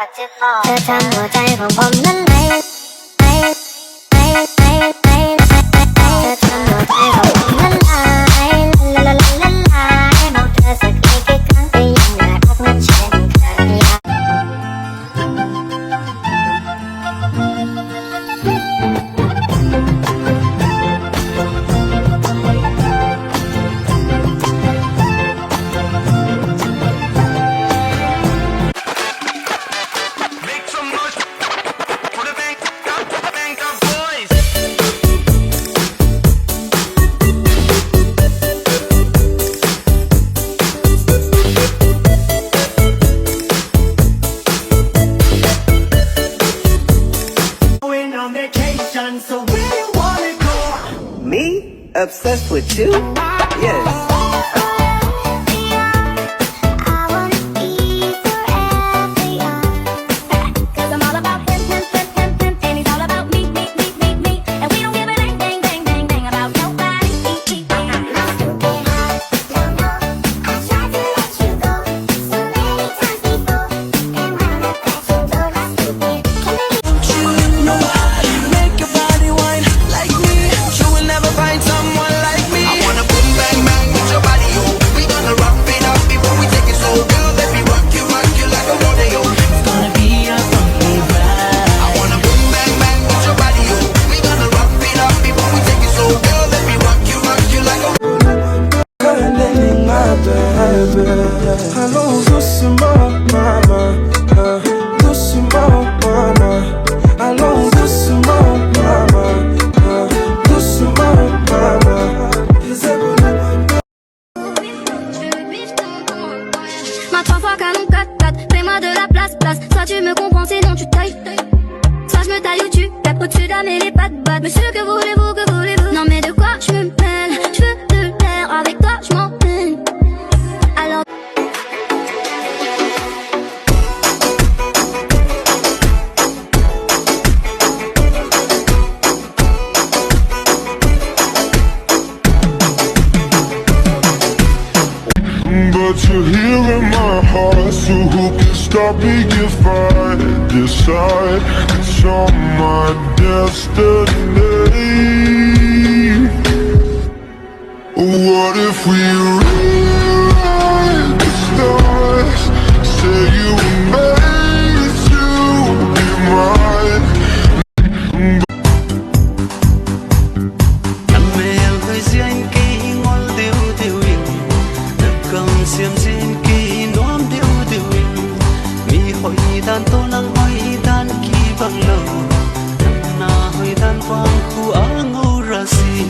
เธอทำหัวใจของผมนั้นไหลเธอทำหัวใจของผมนั้นไหลละละละละละบอกเธอสักกี่ครั้งก็ยังน่ารักเหมือนเช่นเคยSo where you wanna go? Me? Obsessed with you? Yes. Allons doucement, maman, doucement, maman. Allons doucement, maman, doucement, maman. Ma 3 fois canon 4-4, fais-moi de la place, place. Soit tu me comprends, sinon tu tailles. Soit je me taille ou tu tapes au-dessus d'un et les pattes battes. Monsieur, que voulez-vous, que voulez-vous? Non mais de quoi je me mêle? Je veux te plaire, avec toi je m'en peine. Alors but you're here in my heart, so who can stop me if I decide it's on my destiny? What if we rewrite the stars? Say you were made to be mine. Xiêm xin kỳ noam điệu điệu mi hội đàn tô nắng hội đàn kỳ bằng lâu na hội đàn quang khu á ngô ra si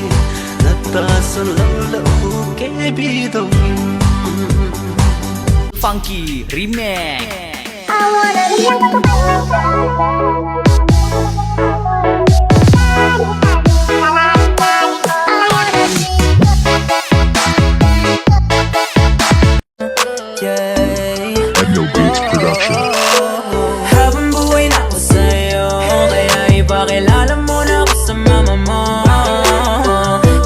na ta sơn lâu lâu kê bi đông Funky Remix. I wanna be young, Echo Beats Production. Habang buhay na ako sa'yo, kaya ipakilala mo na ako sa mama mo.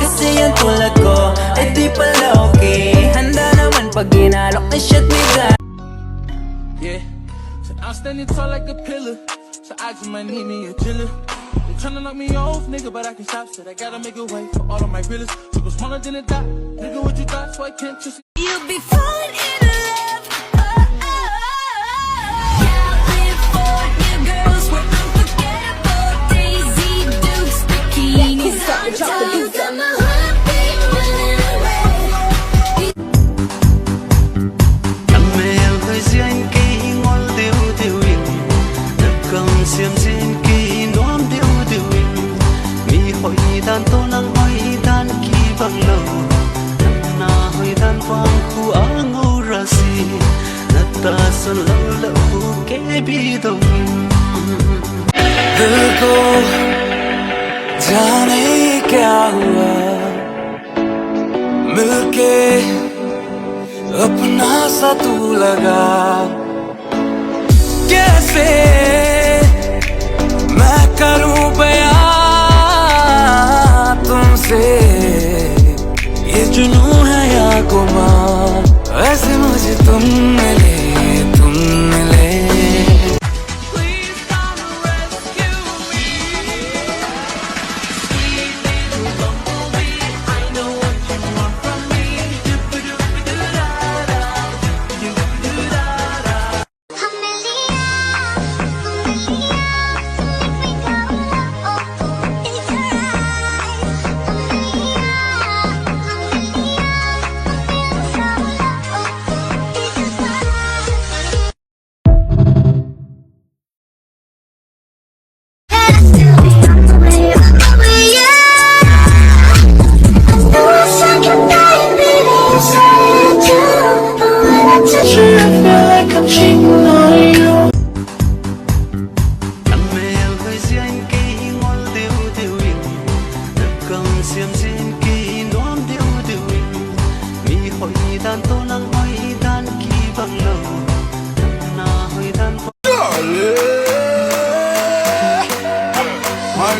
Kasi yan tulad ko, ay di pala okay. Handa naman pag ginalok na shit ni God. Yeah, so I'm standing tall like a pillar. So I just might need me a chiller. They tryna knock me off, nigga, but I can stop. Said I gotta make a way for all of my realers. You go smaller than a dot, nigga, what you thought? So I can't trust you. you'll be falling in love. California girls were unforgettable. Daisy Dukes, bikinis on top. Got my heartbeat running away. Em em hơi riêng kỳ ngol điệu điệu đất cầm xiêm xin kỳ noam điệu điệu mi hội đàn tô nắng hội đàn kỳ bằng lâu na hội đàn quang khu á ngô ra si na ta sơn lâu lâu kê bi đông दिल को जाने क्या हुआ मिलके अपना सा तू लगा कैसे मैं करूं बयां तुमसे ये जुनून है या गुमान वैसे मुझे तुम मिले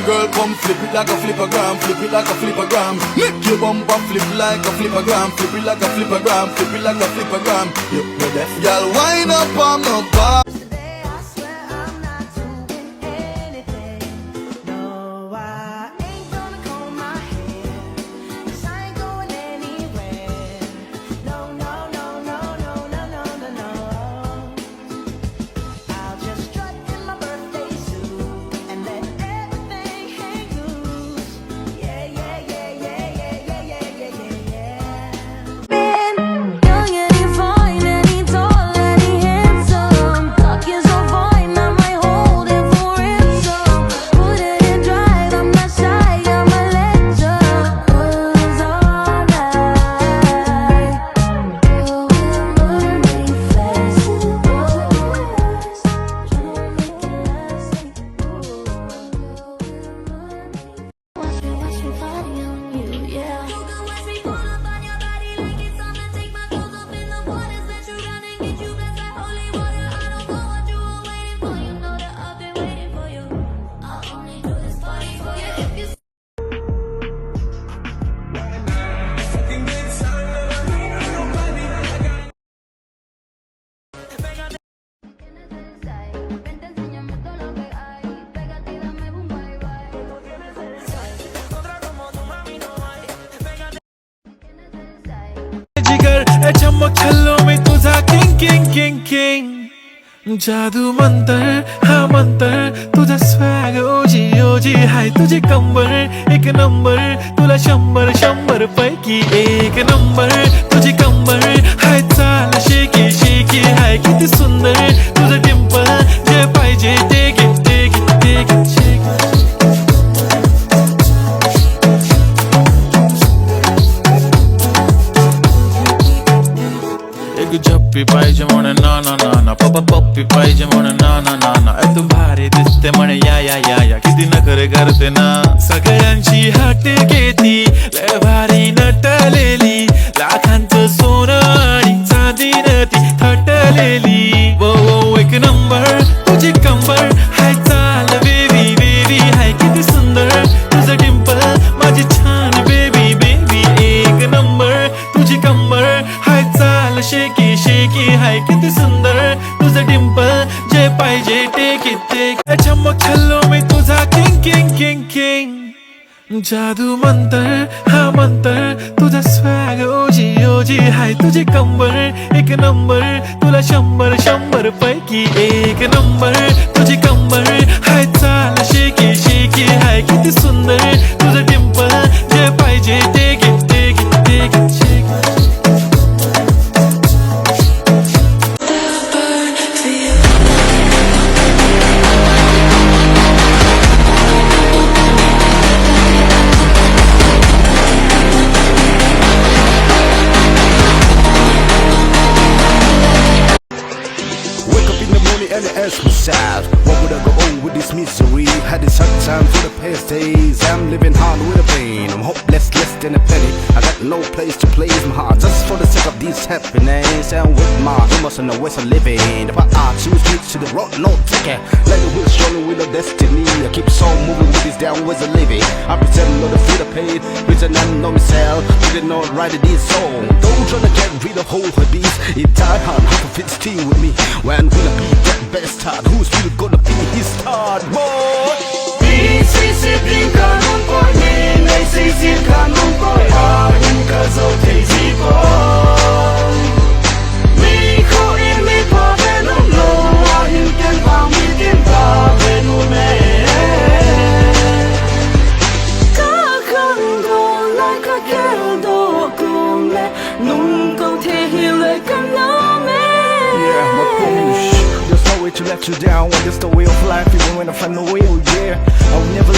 girl, come flip it like a flippergram, flip it like a flippergram. Make your bumper flip like a flippergram, flip it like a flippergram, flip it like a flippergram. You know that, girl, wind up on my bar. Today I swear I'm not doing anything. No, I ain't gonna comb my hair, 'cause I ain't going anywhere. No, no, no, no, no, no, no, no, no. I'll just strut in my birthday suit and let everything hang loose. Yeah, yeah, yeah, yeah, yeah, yeah, yeah, yeah, yeah, yeah. Been young and he fine and he tall and he handsome. Talking so fine, I might hold him for ransom. Put it in drive, I'm not shy, I'm a legend. Was all night. You will murder me fast. Watch me body on you, yeah. You can watch me pull up on your body like it's something. Take my clothes off in the morning, let you down and get you blessed like holy water. I don't know what you were waiting for. You know that I've been waiting for you. I'll only do this party for you if you. Ven, te enseñame todo lo que hay. Pégate y dame un bye bye. Otra como tu mami no hay. Pégate. जिगर ए चमक छल्लों में तुझा king king king king जादू मंतर हाँ मंतर तुझा swag ओजी ओजी हाय तुझी कंबर एक नंबर तुला शंभर शंभर पैकी एक नंबर तुझी कंबर हाय चाल शेकी शेकी हाय किती सुंदर तुझं डिंपल जे पाहिजे take it take it take it shake एक झप्पी पाहिजे म्हणे ना ना ना ना पप्पा पप्पी पाहिजे म्हणे ना ना ना ना तू भारी दिसते म्हणे या या या या किती नखरे करते ना सगळ्यांची हाट घेती लय भारी नटलेली लाखांचं सोनं आणि चांदीनं ती थटलेली वो एक नंबर तुझी कंबर हाय चाल बेबी बेबी हाय किती सुंदर तुझं डिंपल माझी छान बेबी बेबी एक नंबर तुझी कंबर हाय चाल शेकी शेकी हाय किती सुंदर तुझं डिंपल जे पाहिजे टेक इट टेक चमक छल्लों में तुझा किंग किंग किंग किंग जादू मंतर हाँ मंतर तुझा स्वॅग ओजी ओजी हाय तुझी कंबर एक नंबर तुला शंभर शंभर पैकी एक नंबर तुझी कंबर हाय चाल शेकी शेकी हाय किती सुंदर तुझं डिंपल जे पाहिजे take it take it take it shake Wake up in the morning and I ask myself, what would I go on with this misery? Had this hard time for the past days. I'm living hard with a pain. I'm hopeless, less than a penny. I got no place to place my heart just for the sake of this happiness. And with my emotion, no ways of living. But I choose to to the road, no ticket. Like the wheels rolling with a destiny. I keep on moving with this downwards of living. I pretend not to feel the pain, pretend I know myself. Didn't know right this song. Don't try to get rid of whole her beats. It died hard, how to fit still with me. When will I be that best start? Who's really gonna be his start, boy? Yeah, my polish. There's no way to let you down. When there's the way of life, even when I find no way, oh yeah. I will never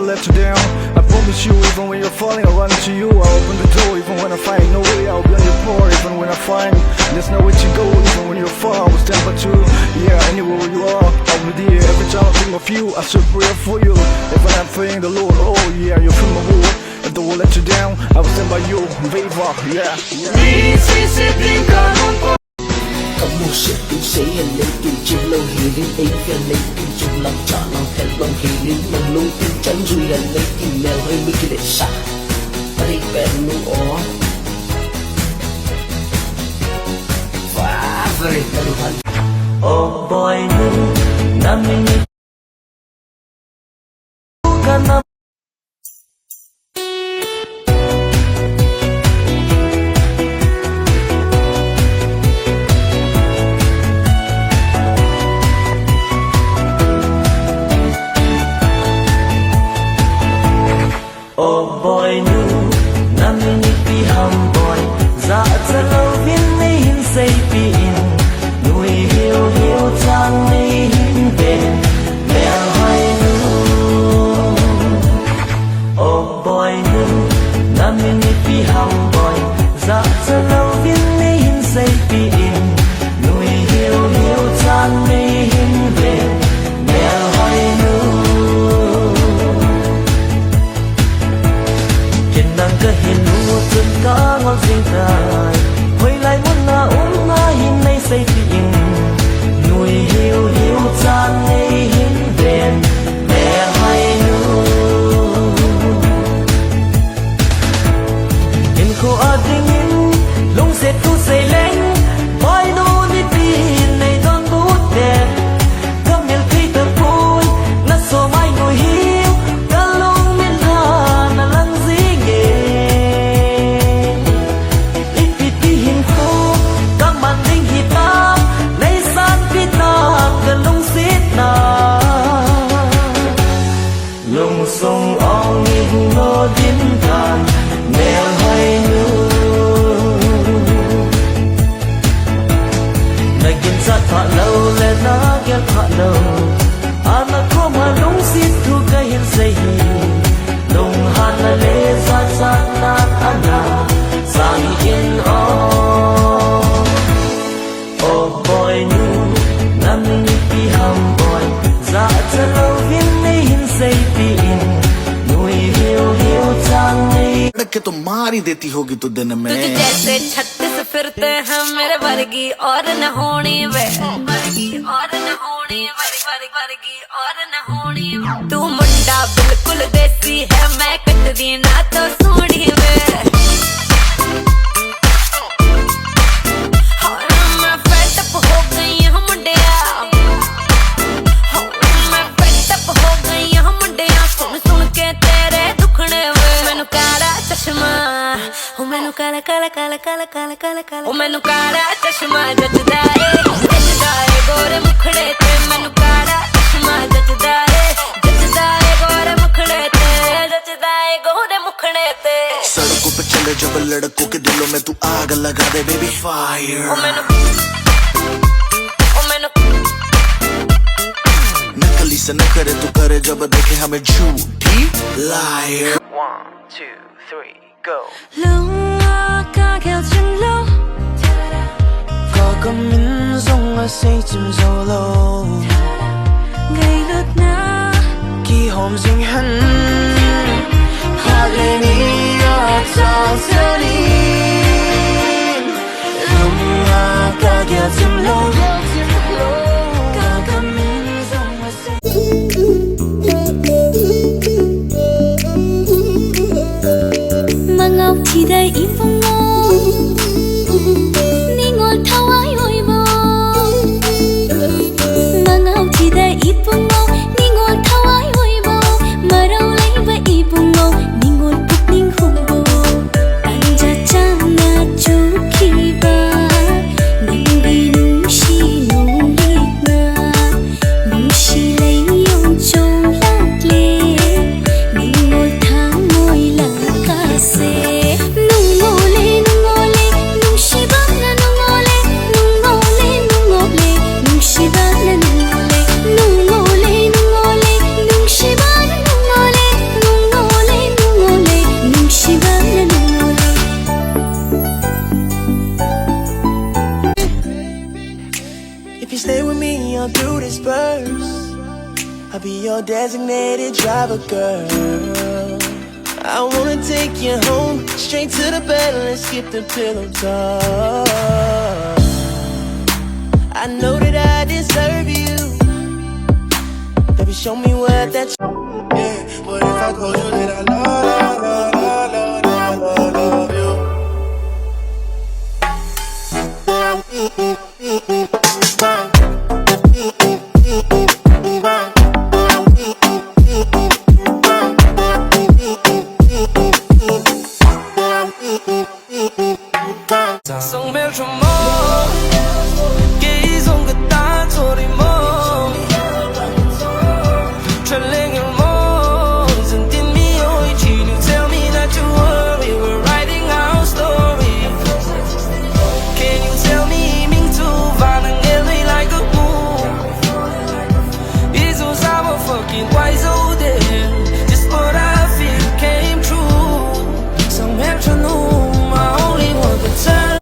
let you down. I promise you, even when you're falling, I'll run to you. I'll open the door, even when I find no way. I'll be on your floor, even when I find there's no way to go. Even when you're far, I will stand by you. Yeah, anywhere you are, I'll be there. Every time I think of you, I should pray for you. If I'm not praying the Lord, oh yeah, you're from my war. If the world let you down, I will stand by you, favor, yeah. Không mua sự cứu sĩ anh lấy từ chim lâu hiểu đến ý anh lấy từ chim lòng chọn lòng thật lòng hiểu đến lòng luôn tin chân rồi anh lấy từ mèo hơi mấy cái để sạc và đi bèn luôn ó và very very hard. Oh boy nu namini kana oh boy nu namini pi ham boy za za lâu viên nay hin say pi in nuôi hiu hiu trang nay hin ben mẹ hai nu oh boy nu namini pi ham boy za za lâu viên nay hin say pi in nuôi hiu hiu trang nay hin ben mẹ hai nu nàng cơ hiền lúa chân cá ngon riêng tài hồi lại muốn na uống na hin nay say tiền nuôi hiu hiu chan nay hin đèn mẹ hay nu in khô a ding in lung se tu say leng mai no đi tin nay don bút đèn cam miel khi tập vui na so mai nuôi hiu ca lung miền hà na lăng gì lung sung ong in ngô din tàn mèo hay nu na kim sát thọ lâu lên na ghét thọ lâu ana kom ha lung sit thu cái hin say hi lung han na lê sát sát nan ana sang in oh boy nu nam ni pi ham boy za cha lâu viên nay hin say pi in nuôi hiu hiu trang nay के तो मार ही देती होगी तो दिन में तुझे जैसे 36 फिरते हैं मेरे वर्गी और न होनी वे वर्गी और न होनी वर्गी और न होनी तू मुंडा बिल्कुल देसी है मैं कटदी ना तो सोनी वे मैं फेड अप हो गई हूं मुंडिया मैं फेड अप हो गई हूं मुंडिया सुन सुन के तेरे दुखने वे मैनू काला चश्मा ओ मैनू काला काला काला काला काला काला काला ओ मैनू काला चश्मा जचदा ए गोरे मुखड़े ते मैनू काला चश्मा जचदा ए गोरे मुखड़े ते जचदा ए गोरे मुखड़े ते सड़कों पे चले जब लड़कों के दिलों में तू आग लगा दे बेबी फायर ओ मैनू नकली से न करे तू करे जब देखे हमें झूठी lawyer 1 2 3 go Lung ca kêu chân lâu có cầm min rong ở say chim solo ngày lướt na kỳ hôm dinh hắn Hallelujah chào sớm lung ca kêu chim lâu ca cầm min rong ở say mang ngọc thì đây im phong ngô ni ngồi thao ai ôi bò mang ngọc thì đây im phong ngô ni ngồi thao ai ôi bò mà đâu lấy với im phong ngô ni ngồi bút ninh hùng bò anh cha cha na chú khi ba nung đi nung shi nung đi na nung shi lấy yêu châu lạc lệ ni ngồi tháng ngồi là ca se nung ngô lê nung shi ba na nung ngô lê nung shi ba na nung ngô lê nung ngô lê nung shi ba na nung ngô lê nung shi ba na nung ngô lê if you stay with me I'll do this first I'll be your designated driver girl I wanna take you home straight to the bed let's skip the pillow talk I know that I deserve you. Baby, show me what that. Yeah, but if I told you that I love you. 성별 좀 계속 그딴 소리 뭐 전랭을 뭐 something me oh you tell me not to worry we're writing our story can you tell me mình tu 반응해 like a moon 이소 사모 fucking wise old there just what I feel came true 성별 좀 I only want the time.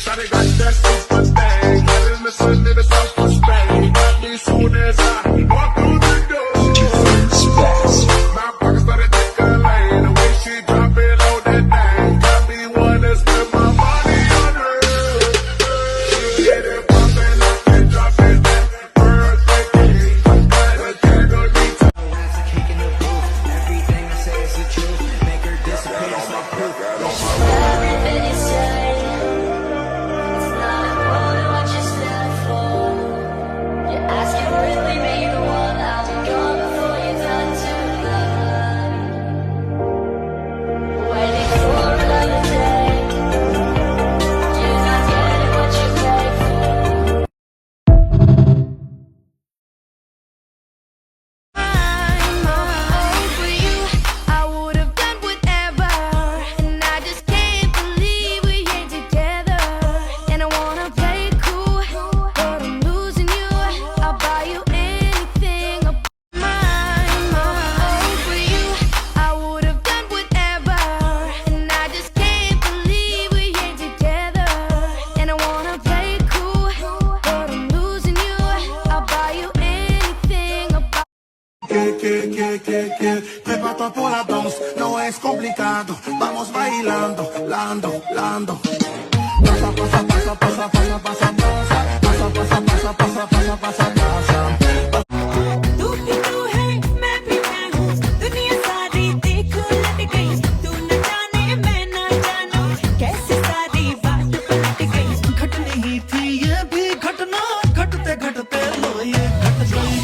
Shawty got that super thing, head in the sun in the south of Spain. Got me soon as I walk through the door. My pockets started tickling, the way she drop it on that thing. Got me wanna spend my money on her. She get it poppin' up and drop it back. Birthday cake, got a candle need to. That's a cake in the booth. Everything I say is the truth. Make her disappear, it's like proof. Everything you say, it's not important what you stand for. You ask you really be the one, I'll be gone before you done too love. Waiting for another day, you're not getting what you paid for. For you, I would have done whatever, and I just can't believe we ain't together. And I wanna play cool, but I'm losing you. I'll buy you anything. For you, I would have done whatever, and I just can't believe we ain't together. And I wanna play cool, but I'm losing you. I'll buy you anything. Prepara por la danse, no es complicado. Vamos bailando, lando, lando. Pasa, pasa, pasa, pasa, pasa, pasa, pasa. Pasa, pasa, pasa, pasa, pasa, pasa, pasa. तू ही तू है मैं भी मैं हूँ दुनिया सारी देख लट गई तू न जाने मैं न जानूं कैसे सारी बात पलट गई घट नहीं थी ये भी घटना घटते घटते लो ये घट गई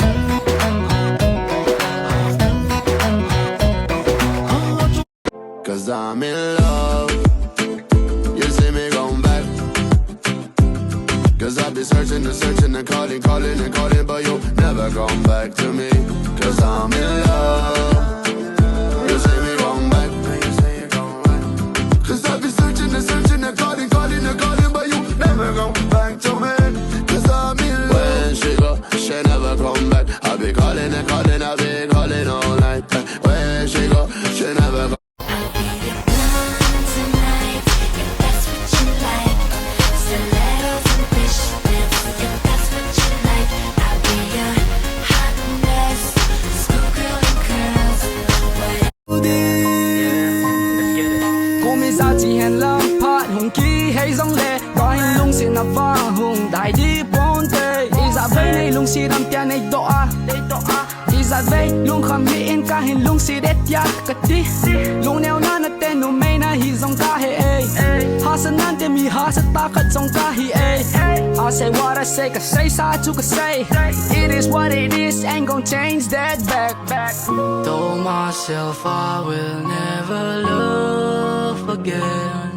Cause I'm in love. You see me going back. Cause I've been searching and searching and calling, calling and calling, but you never come back to me. Cause I'm in love. You see me going back. Cause I've been searching and searching and calling, calling and calling, but you never come back to me. Cause I'm in love. When she go, she never come back. I'll be calling and calling, I'll be calling all night. When she go, she never come. Cô mi ra chỉ hẹn lâm phát hùng ký hay dòng lệ có hình lung xin nạp vang hùng đại đi bốn tê ý dạ vây này lung xì đâm tia này đỏ ý dạ vây lung khám hi in ca hình lung xì đét ya cất đi lung neo na na tên nụ mây na hi dòng ca hệ ha sân nan tên mi ha sân ta cất dòng ca hi I say what I say cause say sa chu cause say it is what it is ain't gon' change that back told myself I will never love again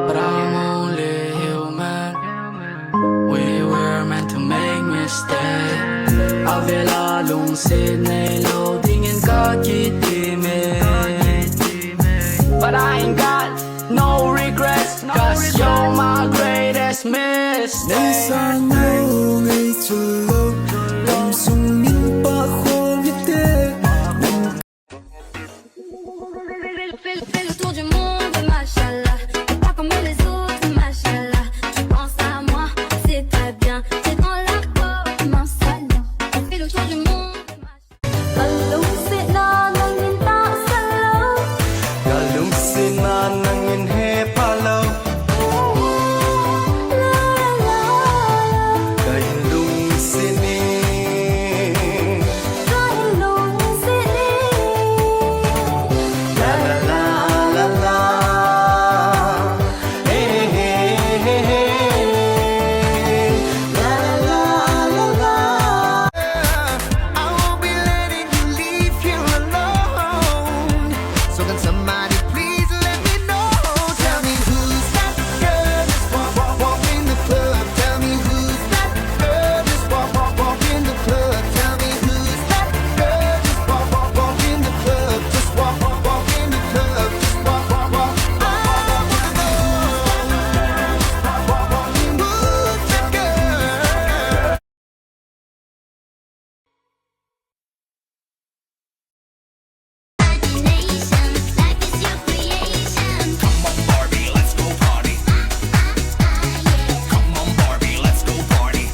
but I'm only human we were meant to make mistakes Ave lalong sinelo tingin ka kitimid but I ain't got no regrets cause you're my greatest mistake Fais le tour du monde, machallah. T'es pas comme les autres, machallah. Tu penses à moi, c'est très bien. toi du monde. Kalung sina nang hinta sa law. Galung sina nang in he palo La la la. Kailung sini Kalung sini. La la la la la Hey hey hey hey La la la la I won't be letting you leave here alone. So can somebody please let me know? Tell me who's that girl that's walk in the club? Tell me who's that girl that's walk in the club? Tell me who's that girl just walk in the club? Just walk in the club. Just walk. I wanna know. Who's that girl? Imagination, life is your creation. Come on, Barbie, let's go party. Come on, Barbie, let's go party.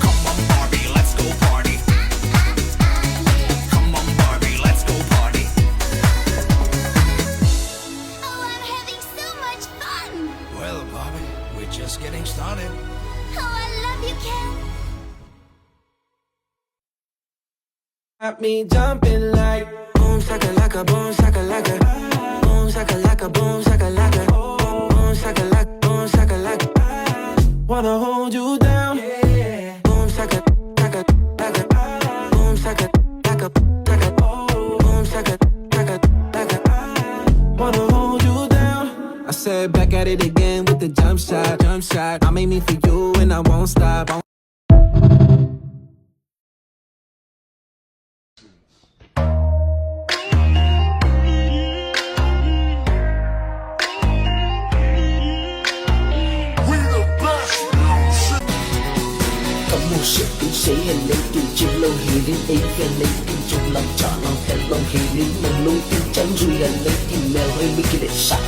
Come on, Barbie, let's go party. Come on, Barbie, let's go party. Oh, I'm having so much fun. Well, Barbie, we're just getting started. Oh, I love you, Ken. Got me jumping like boom shakalaka, boom shakalaka, boom shakalaka, boom shakalaka, boom shakalaka, boom shakalaka. Wanna hold you down, boom shakalaka, boom shakalaka, boom shakalaka. Wanna hold you down. I said back at it again with the jump shot, jump shot. I made me for you and I won't stop. Có một sự yêu sĩ hình lấy từ chim lâu hi đến ý về lấy tìm chung lòng cho lòng hẹn lòng hi đến mình luôn tin chắn rồi là lấy tìm mèo hay mấy cái để xả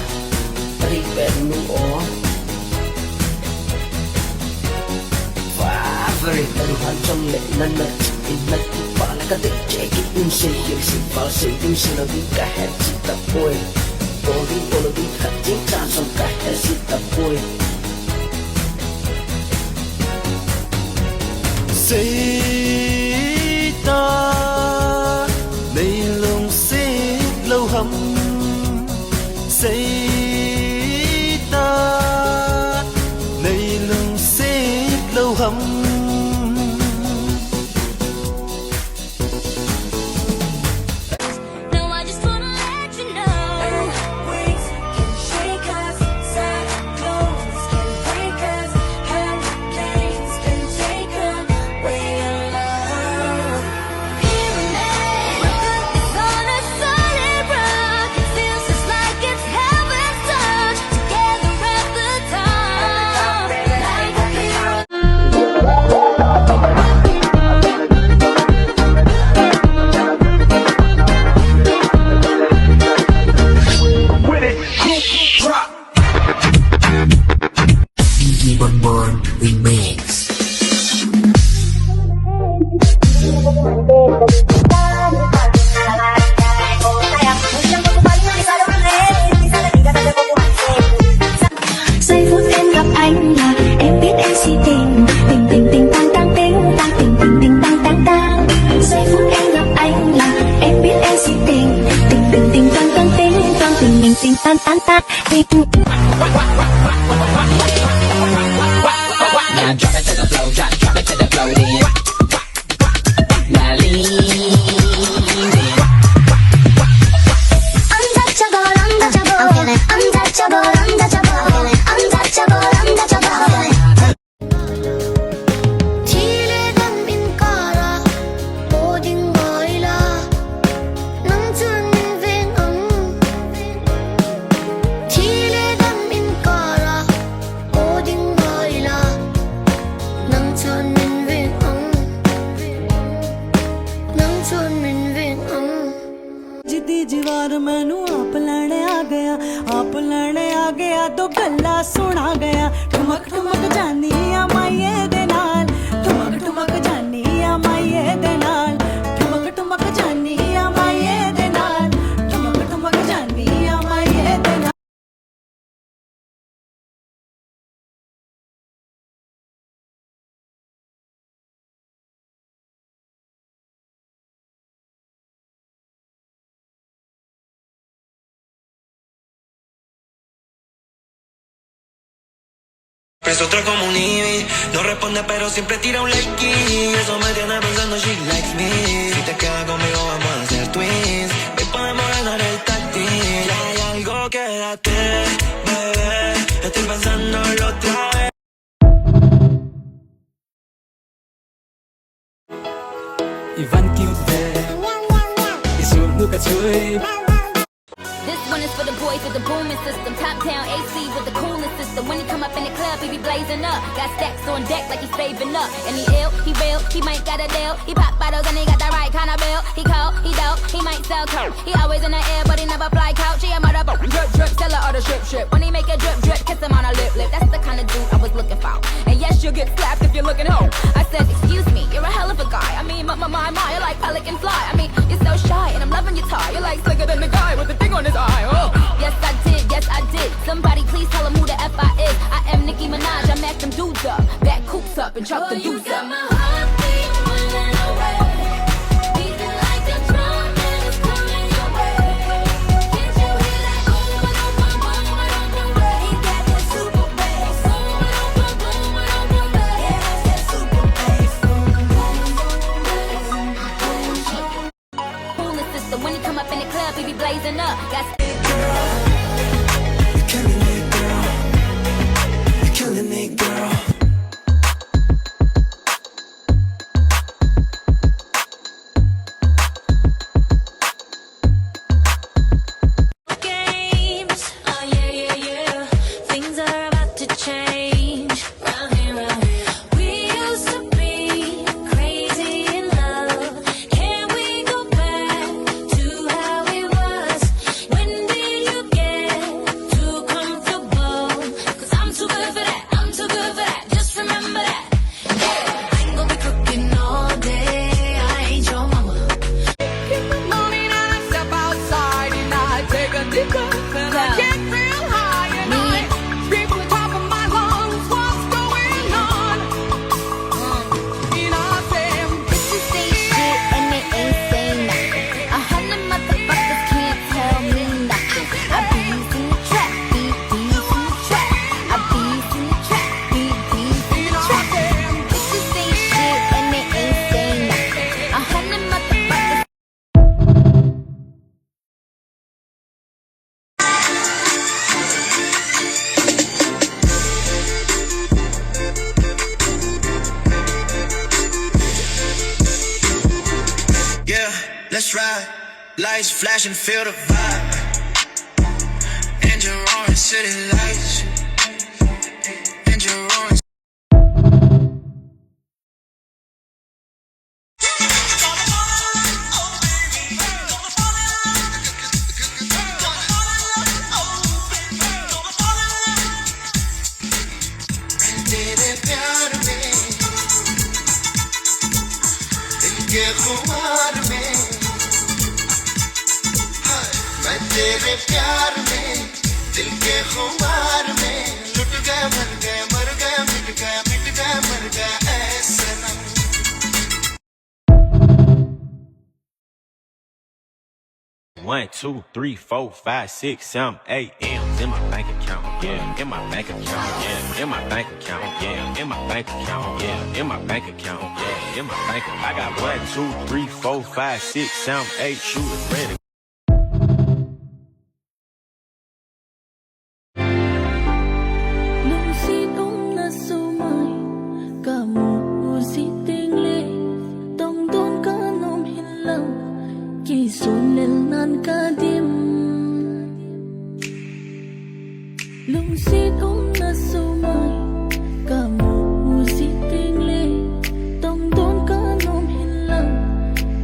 ta đi về luôn ó và về ta được hoàn trong lệ năn nợ in năn và là các tình trẻ cái in sẽ hiểu sự vào sự tin sự nó đi cả hết sự tập bôi tôi đi thật chính ra xong cả hết sự tập bôi Say ta đây lòng xếp lâu hầm Say ta đây lòng xếp lâu hầm No, I just wanna let you know. Waves can shake us, cyclones can break us, hurricanes can take away our love. Here and there, it's on a solid rock. It feels just like it's heaven's touch. Together at the top, like a hero. Giây phút em gặp anh là em biết em si tình, tình tình tình tang tang tình tang tình tình tình tang tang tang. Giây phút em gặp anh là em biết em si tình, tình tình tình tang tang tình tang tình tình tình tang tang tang tình. Now drop it to the floor, drop it to the floor then. Now lean in. Untouchable, untouchable. I'm feeling untouchable, untouchable. I'm feeling untouchable, untouchable. 지레간 민가라 어딘가이라 넘치는 윙 지레간 민가라 어딘가이라 넘치는 윙 넘치는 윙 जिदी जीवार मैनू आप लैने आ गया तो गल्ला सुना गया ठुमक ठुमक जानी आ माइये दे नाल ठुमक ठुमक जानी आ Es otra como un Ivy, no responde pero siempre tira un likey. Eso me tiene pensando she likes me. Si te quedas conmigo vamos a hacer twins. Hoy podemos ganar el táctil. Si hay algo, quédate, bebé. Estoy pensándolo otra vez. Ivan Cute Isun ka chui. This one is for the boys with the booming system. Top down AC with the coolest system. When he come up in the club, he be blazing up. Got stacks on deck like he's saving up. And he ill, he real, he might got a deal. He pop bottles and he got the right kind of bill. He cold, he dope, he might sell coke. He always in the air, but he never fly couch. He a mother drip drip, sell her all the drip drip. When he make a drip drip, kiss him on a lip lip. That's the kind of dude I was looking for. And yes, you'll get slapped if you're looking home. I said, excuse me, you're a hell of a guy. I mean, my, you're like pelican fly. I mean, you're so shy and I'm loving your tie. You're like slicker than the guy with the thing on his eye. Oh. Yes, I did. Somebody please tell him who the F I is. I am Nicki Minaj, I macked them dudes up. Back coops up and chuck the dudes up. My heartbeat running away. Beating like a drum and it's coming your way. Can't you hear that boom, boom, boom, boom, boom, boom, boom? He got that super bass. Boom, boom, boom, boom, boom, boom, boom. Yeah, that's that super bass. Boom, boom, boom, boom, boom. Coolest system. When he come up in the club, he be blazing up. Got Killing it, girl. games. Oh yeah, yeah, yeah. Things are about to change. Round here, round here. We used to be crazy in love. Can we go back to how it was? When did you get too comfortable? 'Cause I'm too good for that. I'm too good for that. Just remember that. Yeah, I ain't gonna be cooking all day. I ain't your mama. Morning and I step outside and I take a deep breath and I get real high and I scream from the top of my lungs, what's going on? And I say, Bitches say shit and they ain't say nothing. 100 motherfuckers can't tell me nothing. I bees in the trap, bees in the trap. I bees in the trap, bees in the trap. Bitches say shit and they ain't say nothing. 100 motherfuckers. Yeah, let's ride. Lights flashing, feel the vibe. Engine roaring, city lights. Engine roaring. तेरे प्यार में दिल के खुमार में हाय, मैं तेरे प्यार में दिल के खुमार में लुट गया मर गया मिट गया मर गया ऐसा ना 1, 2, 3, 4, 5, 6, 7, 8 M's in my bank account, yeah, in my bank account, yeah, in my bank account, yeah, in my bank account, yeah, in my bank account, yeah, in my bank account. I got 1, 2, 3, 4, 5, 6, 7, 8 shooters ready. Nung sinong nasumay, kamu si tingle, tong don ka nom hilaw, kisunel nan kadim. Nung sinong nasumay, kamu si tingle, tong don ka nom hilaw,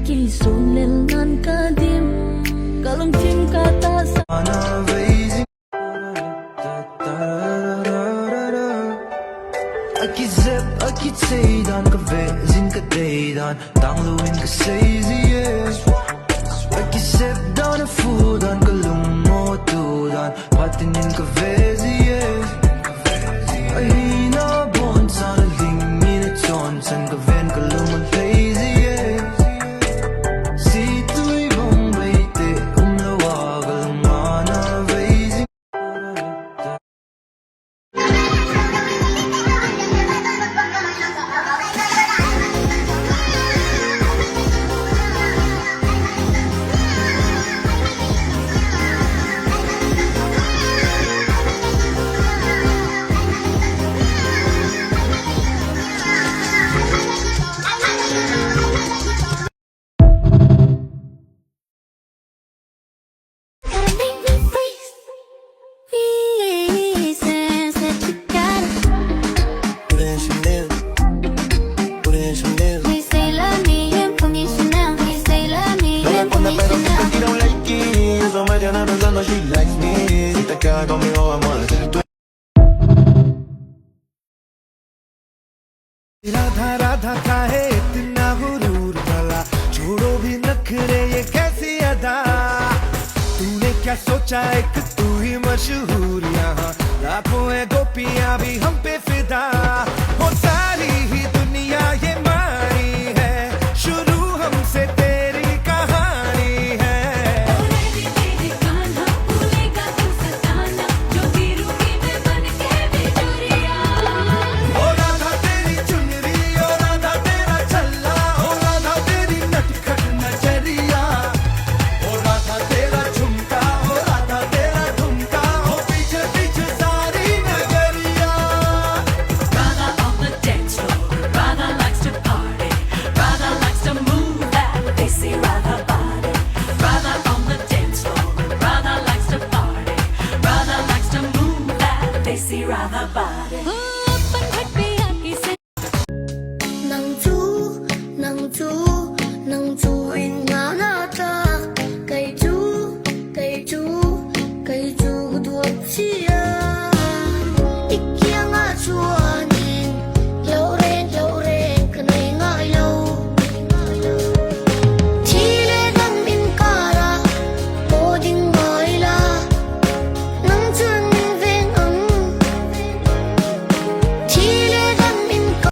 kisunel nan kadim. Kalong tim kata sa Akit saydan ka vezin ka daydan Tangluin ka sayziye Akisip down a fudan ka lumutudan Patinin ka veziye Ahina bon sana ling minute son San ka ven ka luman playziye Si tu'y bang baite umlawagal mana vezin बिखरे ये कैसी अदा, तूने क्या सोचा एक तू ही मशहूर, यहाँ लाखों है गोपियां भी हम पे फिदा, वो सारी ही दुनिया ये मानी है, शुरू हमसे तेरी कहानी है। ओ राधा तेरी चुनरी, ओ राधा तेरा छल्ला, ओ राधा तेरी नटखट नजरिया, ओ राधा तेरा झुमका, ओ राधा तेरा ठुमका, ओ पीछे पीछे सारी नगरिया। Radha on the dance floor, Radha likes to party, Radha likes to move that desi Radha body. Radha on the dance floor, Radha likes to party, Radha likes to move that desi Radha body.能住能住能住云那那的，给住给住给住多气啊！一天啊做年，有人有人可能啊有，提来能明卡拉，我定爱啦，能准分提来能明卡。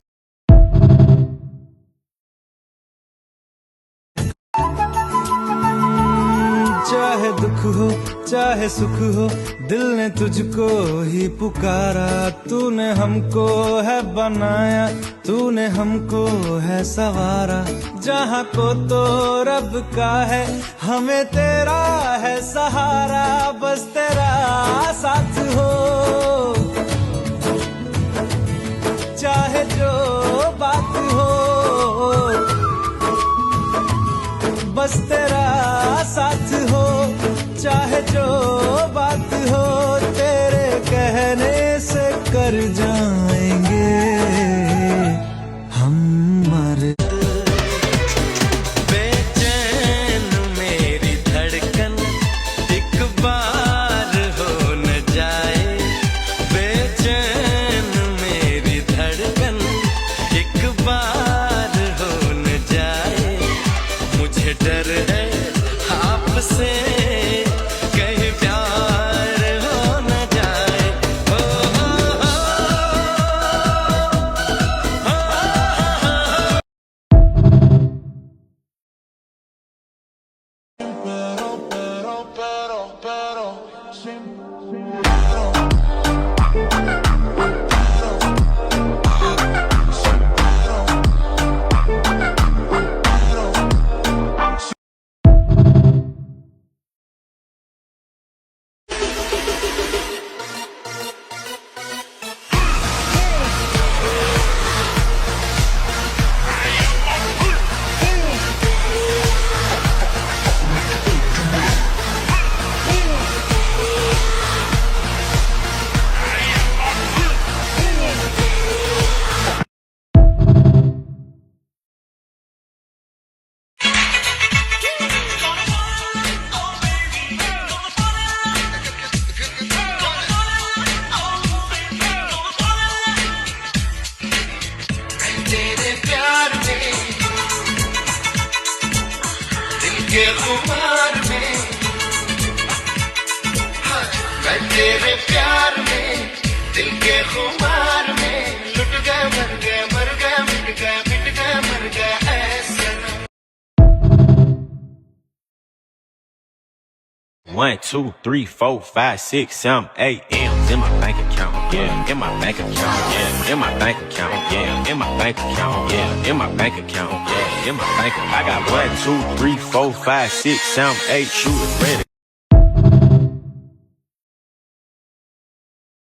चाहे दुख हो चाहे सुख हो, दिल ने तुझको ही पुकारा, तूने हमको है बनाया, तूने हमको है सवारा, जहाँ को तो रब का है, हमें तेरा है सहारा, बस तेरा साथ हो, चाहे जो बात हो, बस तेरा साथ हो, चाहे जो बात हो, तेरे कहने से कर जाएंगे हम मर। बेचैन मेरी धड़कन एक बार हो न जाए, बेचैन मेरी धड़कन एक बार हो न जाए, मुझे डर है आपसे कहीं प्यार हो न जाए। के खुमार में, मैं तेरे प्यार में, दिल के खुमार में, लुट गया मर गया मर गया मिट गया मर गया ऐसा। 1, 2, 3, 4, 5, 6, 7, 8 M's in my bank account, yeah, in my bank account, yeah, in my bank account, yeah, in my bank account, yeah, in my bank account, yeah, in my bank account. I got 1, 2, 3, 4, 5, 6, 7, 8 shooters ready.